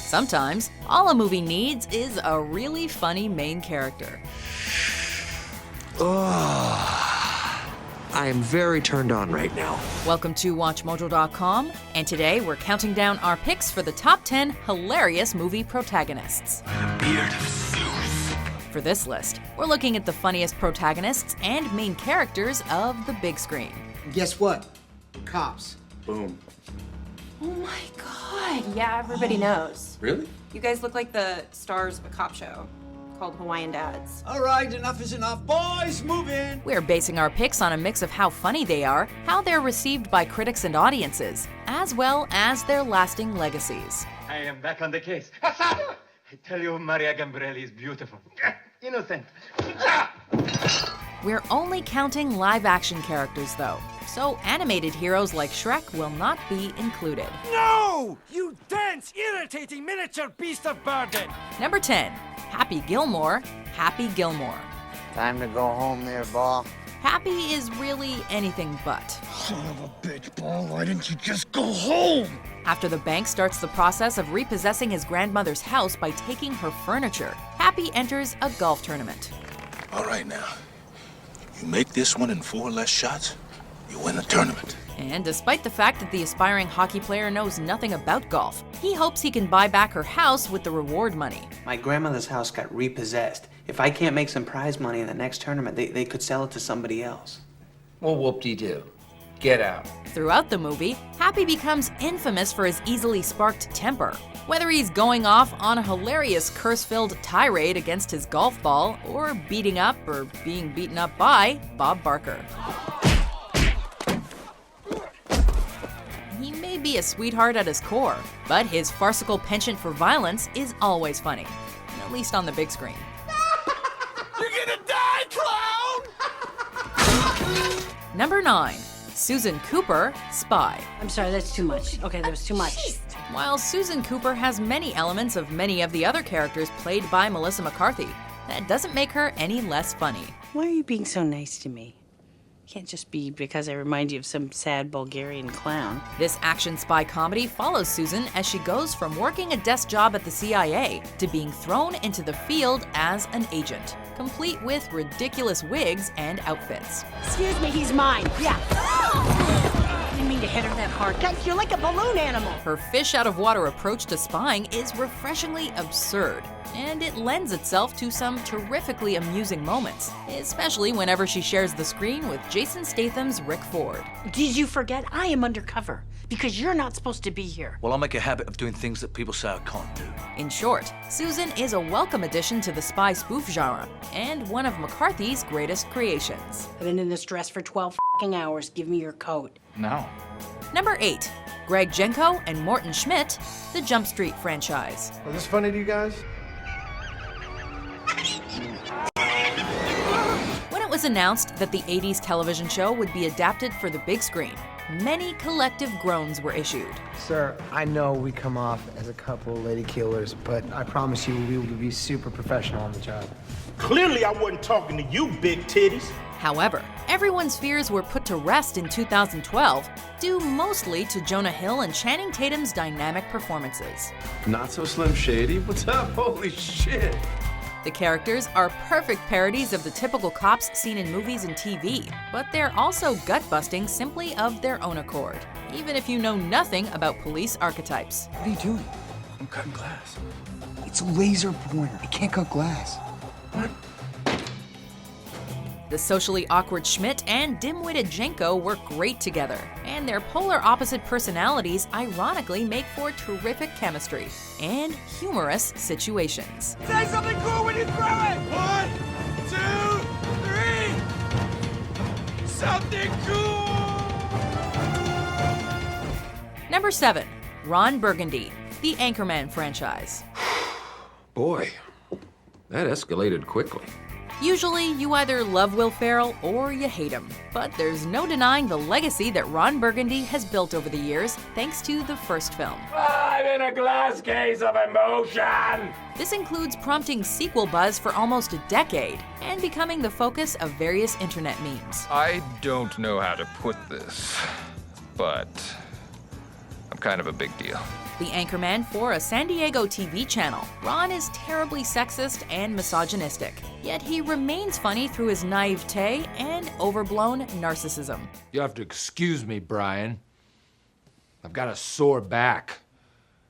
Sometimes, all a movie needs is a really funny main character. I am very turned on right now. Welcome to WatchMojo.com, and today we're counting down our picks for the top 10 hilarious movie protagonists. The beard of Zeus. For this list, we're looking at the funniest protagonists and main characters of the big screen. Guess what? Cops. Boom. Oh my god, yeah, everybody knows. Really? You guys look like the stars of a cop show called Hawaiian Dads. All right, enough is enough. Boys, move in. We're basing our picks on a mix of how funny they are, how they're received by critics and audiences, as well as their lasting legacies. I am back on the case. I tell you, Maria Gambrelli is beautiful. Innocent. We're only counting live-action characters, though, so animated heroes like Shrek will not be included. No! You dense, irritating miniature beast of burden! Number 10, Happy Gilmore, Happy Gilmore. Time to go home there, Ball. Happy is really anything but. Son of a bitch, Ball, why didn't you just go home? After the bank starts the process of repossessing his grandmother's house by taking her furniture, Happy enters a golf tournament. All right now. You make this one in 4 less shots, you win the tournament. And despite the fact that the aspiring hockey player knows nothing about golf, he hopes he can buy back her house with the reward money. My grandmother's house got repossessed. If I can't make some prize money in the next tournament, they could sell it to somebody else. Well, whoop-de-doo. Get out. Throughout the movie, Happy becomes infamous for his easily sparked temper. Whether he's going off on a hilarious curse-filled tirade against his golf ball, or beating up or being beaten up by Bob Barker. He may be a sweetheart at his core, but his farcical penchant for violence is always funny, at least on the big screen. You're gonna die, clown! Number 9, Susan Cooper, Spy. I'm sorry, that's too much. Okay, that was too much. While Susan Cooper has many elements of many of the other characters played by Melissa McCarthy, that doesn't make her any less funny. Why are you being so nice to me? Can't just be because I remind you of some sad Bulgarian clown. This action spy comedy follows Susan as she goes from working a desk job at the CIA to being thrown into the field as an agent, complete with ridiculous wigs and outfits. Excuse me, he's mine. Yeah. I didn't mean to hit her that hard. God, you're like a balloon animal. Her fish-out-of-water approach to spying is refreshingly absurd, and it lends itself to some terrifically amusing moments, especially whenever she shares the screen with Jason Statham's Rick Ford. Did you forget I am undercover? Because you're not supposed to be here. Well, I'll make a habit of doing things that people say I can't do. In short, Susan is a welcome addition to the spy spoof genre, and one of McCarthy's greatest creations. I've been in this dress for 12 f***ing hours. Give me your coat. No. Number 8, Greg Jenko and Morton Schmidt, the Jump Street franchise. Is this funny to you guys? When it was announced that the 80s television show would be adapted for the big screen, many collective groans were issued. Sir, I know we come off as a couple of lady killers, but I promise you we will be super professional on the job. Clearly I wasn't talking to you, big titties. However, everyone's fears were put to rest in 2012, due mostly to Jonah Hill and Channing Tatum's dynamic performances. Not so Slim Shady. What's up? Holy shit. The characters are perfect parodies of the typical cops seen in movies and TV, but they're also gut-busting simply of their own accord, even if you know nothing about police archetypes. What are you doing? I'm cutting glass. It's a laser pointer. It can't cut glass. What? The socially awkward Schmidt and dim-witted Jenko work great together, and their polar opposite personalities ironically make for terrific chemistry and humorous situations. Say something cool when you throw it! 1, 2, 3! Something cool! Number 7, Ron Burgundy, the Anchorman franchise. Boy, that escalated quickly. Usually, you either love Will Ferrell or you hate him, but there's no denying the legacy that Ron Burgundy has built over the years thanks to the first film. I'm in a glass case of emotion! This includes prompting sequel buzz for almost a decade and becoming the focus of various internet memes. I don't know how to put this, but I'm kind of a big deal. The anchorman for a San Diego TV channel, Ron is terribly sexist and misogynistic, yet he remains funny through his naivete and overblown narcissism. You have to excuse me, Brian. I've got a sore back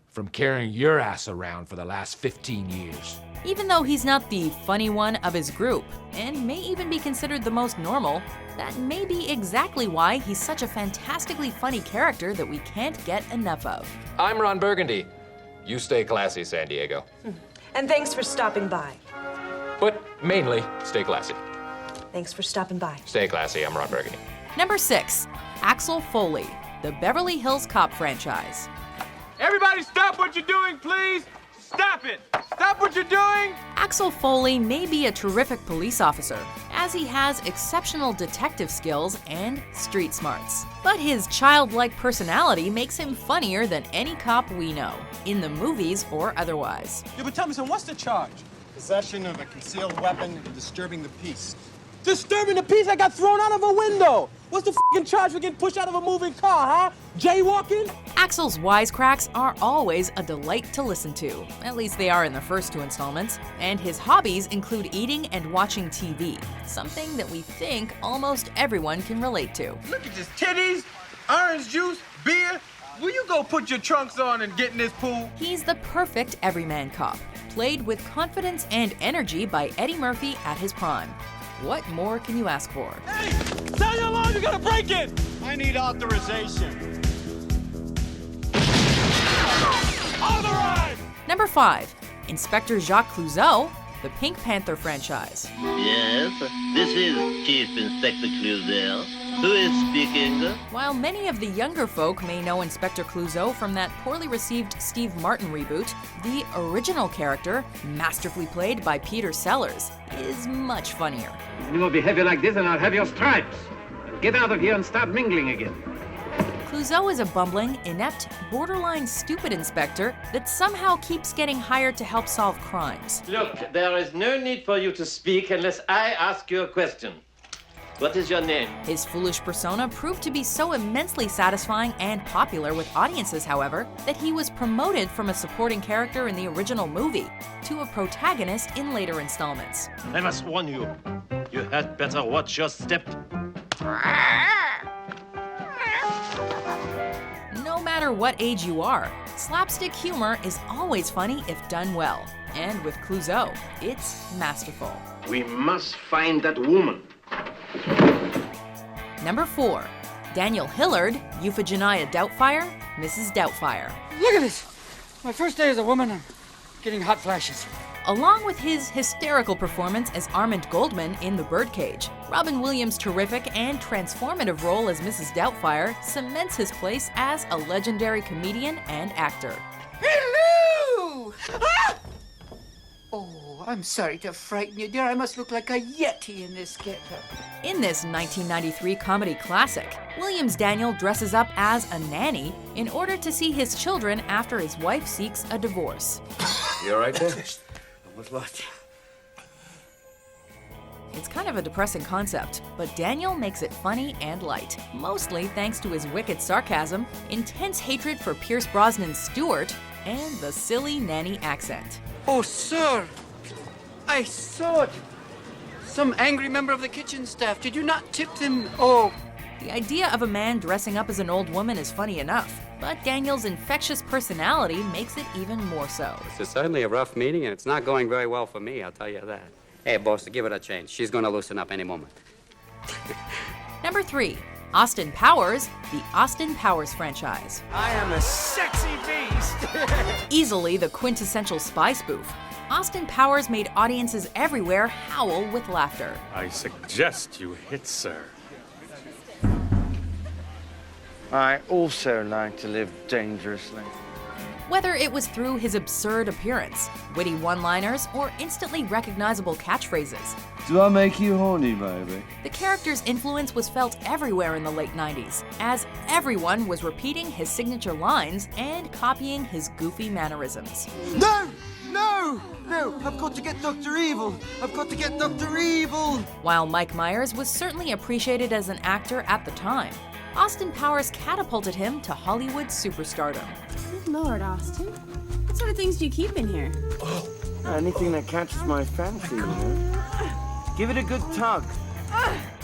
from carrying your ass around for the last 15 years. Even though he's not the funny one of his group, and may even be considered the most normal, that may be exactly why he's such a fantastically funny character that we can't get enough of. I'm Ron Burgundy. You stay classy, San Diego. And thanks for stopping by. But mainly, stay classy. Thanks for stopping by. Stay classy, I'm Ron Burgundy. Number 6, Axel Foley, the Beverly Hills Cop franchise. Everybody stop what you're doing, please! Stop it! Stop what you're doing! Axel Foley may be a terrific police officer, as he has exceptional detective skills and street smarts. But his childlike personality makes him funnier than any cop we know, in the movies or otherwise. Yeah, but tell me, son, what's the charge? Possession of a concealed weapon and disturbing the peace. Disturbing the peace? I got thrown out of a window! What's the f***ing charge for getting pushed out of a moving car, huh? Jaywalking? Axel's wisecracks are always a delight to listen to. At least they are in the first 2 installments. And his hobbies include eating and watching TV, something that we think almost everyone can relate to. Look at this titties, orange juice, beer. Will you go put your trunks on and get in this pool? He's the perfect everyman cop, played with confidence and energy by Eddie Murphy at his prime. What more can you ask for? Hey! Sound your alarm! You gotta break it! I need authorization. Authorize! Number 5, Inspector Jacques Clouseau, the Pink Panther franchise. Yes, this is Chief Inspector Clouseau. Who is speaking? While many of the younger folk may know Inspector Clouseau from that poorly received Steve Martin reboot, the original character, masterfully played by Peter Sellers, is much funnier. You will behave like this and I'll have your stripes. Get out of here and start mingling again. Clouseau is a bumbling, inept, borderline stupid inspector that somehow keeps getting hired to help solve crimes. Look, there is no need for you to speak unless I ask you a question. What is your name? His foolish persona proved to be so immensely satisfying and popular with audiences, however, that he was promoted from a supporting character in the original movie to a protagonist in later installments. I must warn you, you had better watch your step. No matter what age you are, slapstick humor is always funny if done well. And with Clouseau, it's masterful. We must find that woman. Number 4, Daniel Hillard, Euphegenia Doubtfire, Mrs. Doubtfire. Look at this! My first day as a woman, I'm getting hot flashes. Along with his hysterical performance as Armand Goldman in The Birdcage, Robin Williams' terrific and transformative role as Mrs. Doubtfire cements his place as a legendary comedian and actor. Hello! Ah! Oh, I'm sorry to frighten you, dear. I must look like a yeti in this getup. In this 1993 comedy classic, Williams Daniel dresses up as a nanny in order to see his children after his wife seeks a divorce. You all right there? Almost lost you. It's kind of a depressing concept, but Daniel makes it funny and light, mostly thanks to his wicked sarcasm, intense hatred for Pierce Brosnan's Stewart, and the silly nanny accent. Oh, sir, I saw it. Some angry member of the kitchen staff. Did you not tip them? Oh. The idea of a man dressing up as an old woman is funny enough, but Daniel's infectious personality makes it even more so. This is certainly a rough meeting, and it's not going very well for me, I'll tell you that. Hey, boss, give it a chance. She's going to loosen up any moment. Number 3, Austin Powers, the Austin Powers franchise. I am a sexy beast! Easily the quintessential spy spoof, Austin Powers made audiences everywhere howl with laughter. I suggest you hit, sir. I also like to live dangerously. Whether it was through his absurd appearance, witty one-liners, or instantly recognizable catchphrases, Do I make you horny, baby? the character's influence was felt everywhere in the late 90s, as everyone was repeating his signature lines and copying his goofy mannerisms. No! No! No! I've got to get Dr. Evil! I've got to get Dr. Evil! While Mike Myers was certainly appreciated as an actor at the time, Austin Powers catapulted him to Hollywood superstardom. Good Lord, Austin. What sort of things do you keep in here? Anything that catches my fancy, you know? Give it a good tug.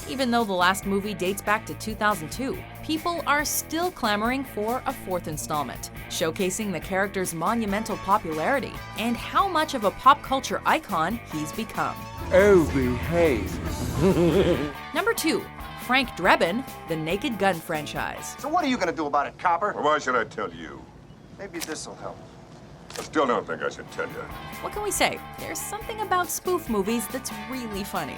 Even though the last movie dates back to 2002, people are still clamoring for a fourth installment, showcasing the character's monumental popularity and how much of a pop culture icon he's become. Oh, behave. Number 2, Frank Drebin, the Naked Gun franchise. So what are you gonna do about it, copper? Well, why should I tell you? Maybe this'll help. I still don't think I should tell you. What can we say? There's something about spoof movies that's really funny.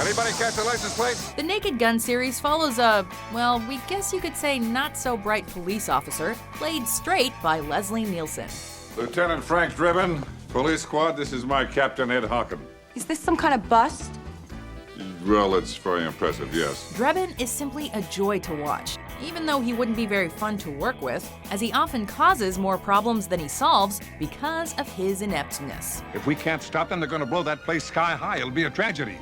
Anybody catch the license plate? The Naked Gun series follows a, well, we guess you could say not so bright police officer, played straight by Leslie Nielsen. Lieutenant Frank Drebin, police squad, this is my Captain Ed Hockin. Is this some kind of bust? Well, it's very impressive, yes. Drebin is simply a joy to watch, even though he wouldn't be very fun to work with, as he often causes more problems than he solves because of his ineptness. If we can't stop them, they're going to blow that place sky high. It'll be a tragedy.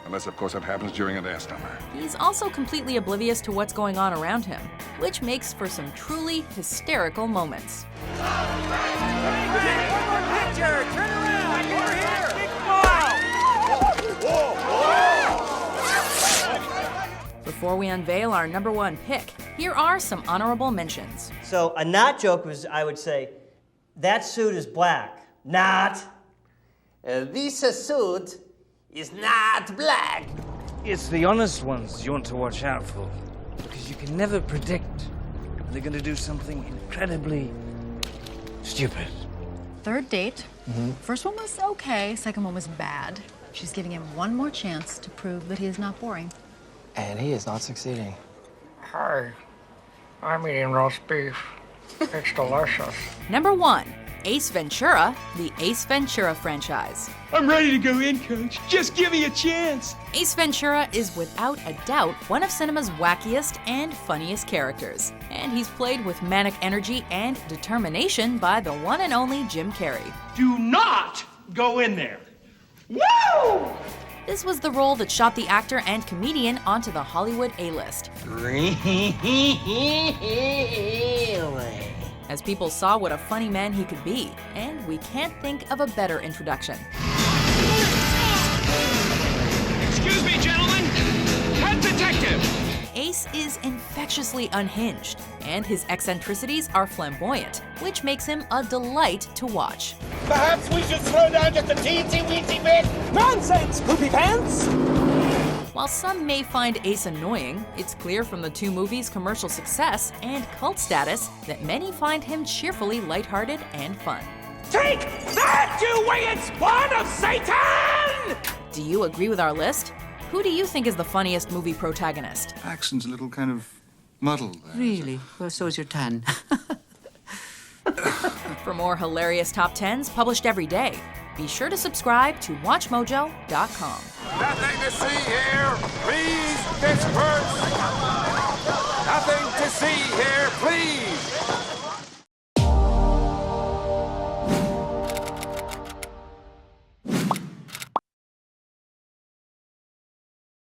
Unless, of course, it happens during an air summer. He's also completely oblivious to what's going on around him, which makes for some truly hysterical moments. Turn around! You're here! Before we unveil our number 1 pick, here are some honorable mentions. So a not joke was, I would say, that suit is black. Not. This suit is not black. It's the honest ones you want to watch out for, because you can never predict when they're going to do something incredibly stupid. Third date. First one was okay, second one was bad. She's giving him one more chance to prove that he is not boring. And he is not succeeding. Hi, I'm eating roast beef. It's delicious. Number 1, Ace Ventura, the Ace Ventura franchise. I'm ready to go in, Coach. Just give me a chance. Ace Ventura is without a doubt one of cinema's wackiest and funniest characters. And he's played with manic energy and determination by the one and only Jim Carrey. Do not go in there. Woo! This was the role that shot the actor and comedian onto the Hollywood A-list. As people saw what a funny man he could be, and we can't think of a better introduction. Excuse me, gentlemen. Head detective. Ace is infectiously unhinged, and his eccentricities are flamboyant, which makes him a delight to watch. Perhaps we should throw down just a teensy-weensy bit. Nonsense, poopy pants! While some may find Ace annoying, it's clear from the 2 movies' commercial success and cult status that many find him cheerfully lighthearted and fun. Take that, you winged spawn of Satan! Do you agree with our list? Who do you think is the funniest movie protagonist? Accent's a little kind of muddled there. Really? Well, so's your tan. For more hilarious top 10s published every day, be sure to subscribe to WatchMojo.com. Nothing to see here. Please disperse. Nothing to see here. Please